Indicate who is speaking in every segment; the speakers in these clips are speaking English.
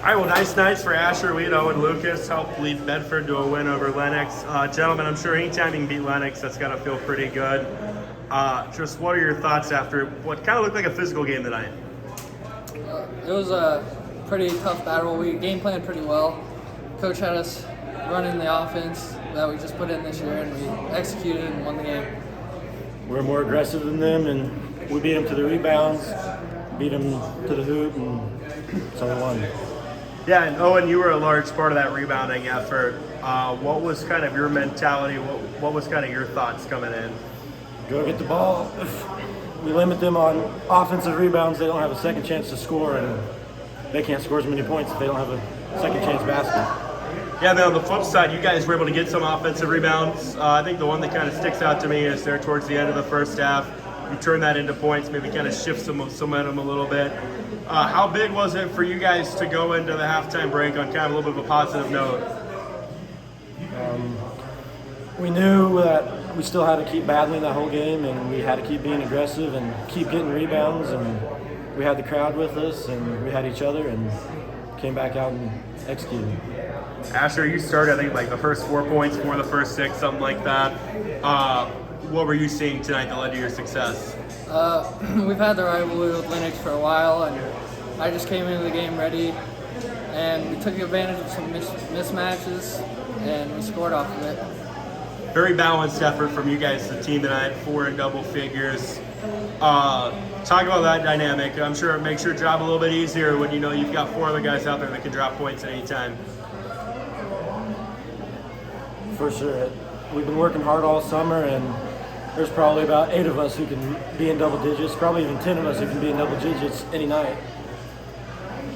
Speaker 1: All right, well, nice nights for Asher, Lito, and Lucas. Helped lead Bedford to a win over Lenox. Gentlemen, I'm sure anytime you can beat Lenox, that's got to feel pretty good. Just what are your thoughts after what kind of looked like a physical game tonight?
Speaker 2: It was a pretty tough battle. We game planned pretty well. Coach had us running the offense that we just put in this year, and we executed and won the game.
Speaker 3: We're more aggressive than them, and we beat them to the rebounds, beat them to the hoop, and so we won.
Speaker 1: Yeah, and Owen, you were a large part of that rebounding effort. What was kind of your mentality? What was kind of your thoughts coming in?
Speaker 3: Go get the ball. If we limit them on offensive rebounds, they don't have a second chance to score, and they can't score as many points if they don't have a second chance basket.
Speaker 1: Yeah, then on the flip side, you guys were able to get some offensive rebounds. I think the one that kind of sticks out to me is there towards the end of the first half. You turn that into points, maybe kind of shift some momentum a little bit. How big was it for you guys to go into the halftime break on kind of a little bit of a positive note?
Speaker 3: We knew that we still had to keep battling that whole game, and we had to keep being aggressive and keep getting rebounds, and we had the crowd with us, and we had each other, and came back out and executed.
Speaker 1: Asher, you started, I think, like the first 4 points for the first 6, something like that. What were you seeing tonight that led to your success?
Speaker 2: We've had the rivalry with Lenox for a while, and I just came into the game ready, and we took advantage of some mismatches, and we scored off of it.
Speaker 1: Very balanced effort from you guys, the team tonight, 4 in double figures. Talk about that dynamic. I'm sure it makes your job a little bit easier when you know you've got 4 other guys out there that can drop points at any time.
Speaker 3: For sure. We've been working hard all summer, and there's probably about 8 of us who can be in double digits, probably even 10 of us who can be in double digits any night.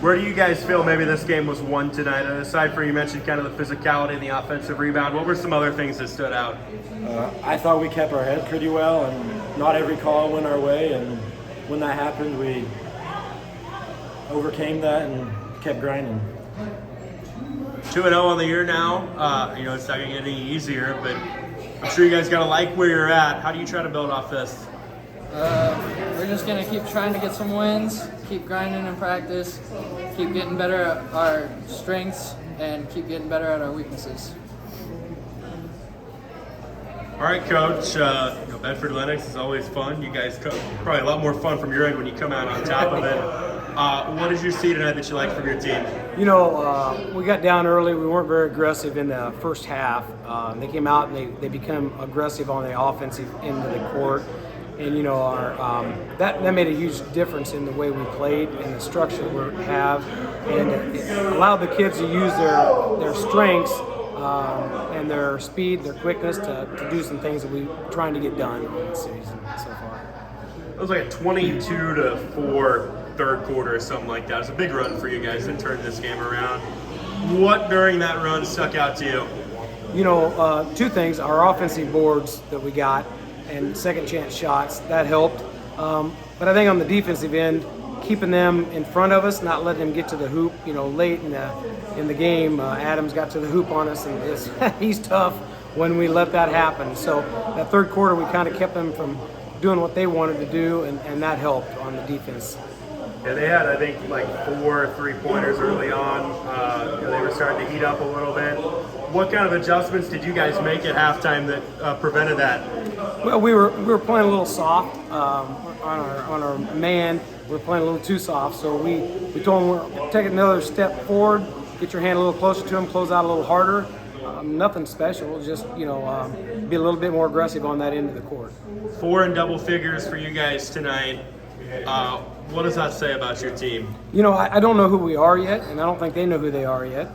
Speaker 1: Where do you guys feel maybe this game was won tonight? Aside from you mentioned kind of the physicality and the offensive rebound, what were some other things that stood out?
Speaker 3: I thought we kept our head pretty well, and not every call went our way, and when that happened, we overcame that and kept grinding.
Speaker 1: 2-0 on the year now. It's not going to get any easier, but I'm sure you guys got to like where you're at. How do you try to build off this?
Speaker 2: We're just going to keep trying to get some wins, keep grinding in practice, keep getting better at our strengths, and keep getting better at our weaknesses.
Speaker 1: All right, Coach. Bedford Lenox is always fun. You guys probably a lot more fun from your end when you come out on top of it. What did you see tonight that you liked from your team?
Speaker 4: We got down early. We weren't very aggressive in the first half. They came out and they became aggressive on the offensive end of the court. And that made a huge difference in the way we played and the structure we have, and it allowed the kids to use their strengths and their speed, their quickness to do some things that we're trying to get done in the season so far.
Speaker 1: It was like a 22-4 third quarter or something like that. It was a big run for you guys to turn this game around. What during that run stuck out to you?
Speaker 4: 2 things: our offensive boards that we got and second chance shots, that helped. But I think on the defensive end, keeping them in front of us, not letting them get to the hoop. Late in the game, Adams got to the hoop on us, and he's tough when we let that happen. So that third quarter, we kind of kept them from doing what they wanted to do, and that helped on the defense.
Speaker 1: Yeah, they had, I think, like 4 3-pointers early on. They were starting to heat up a little bit. What kind of adjustments did you guys make at halftime that prevented that?
Speaker 4: Well, we were playing a little soft on our man. We were playing a little too soft, so we told him, take another step forward, get your hand a little closer to him, close out a little harder. Nothing special, just be a little bit more aggressive on that end of the court.
Speaker 1: 4 in double figures for you guys tonight. What does that say about your team?
Speaker 4: I don't know who we are yet, and I don't think they know who they are yet.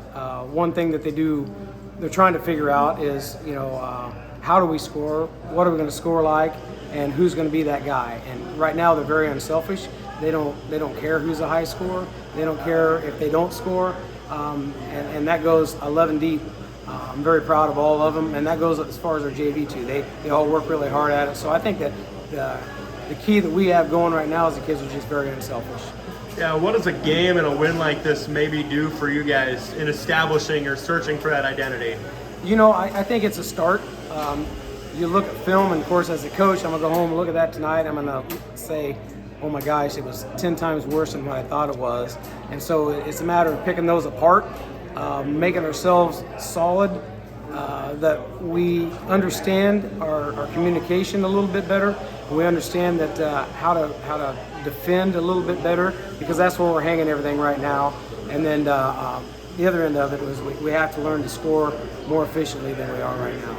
Speaker 4: One thing that they're trying to figure out is, how do we score? What are we going to score like? And who's going to be that guy? And right now they're very unselfish. They don't care who's a high scorer. They don't care if they don't score. And that goes 11 deep. I'm very proud of all of them, and that goes as far as our JV too. They all work really hard at it. So I think that the key that we have going right now is the kids are just very unselfish.
Speaker 1: Yeah, what does a game and a win like this maybe do for you guys in establishing or searching for that identity?
Speaker 4: I think it's a start. You look at film, and of course, as a coach, I'm going to go home and look at that tonight. I'm going to say, oh my gosh, it was 10 times worse than what I thought it was. And so it's a matter of picking those apart, making ourselves solid, that we understand our communication a little bit better. We understand that how to defend a little bit better, because that's where we're hanging everything right now. And then the other end of it was we have to learn to score more efficiently than we are right now.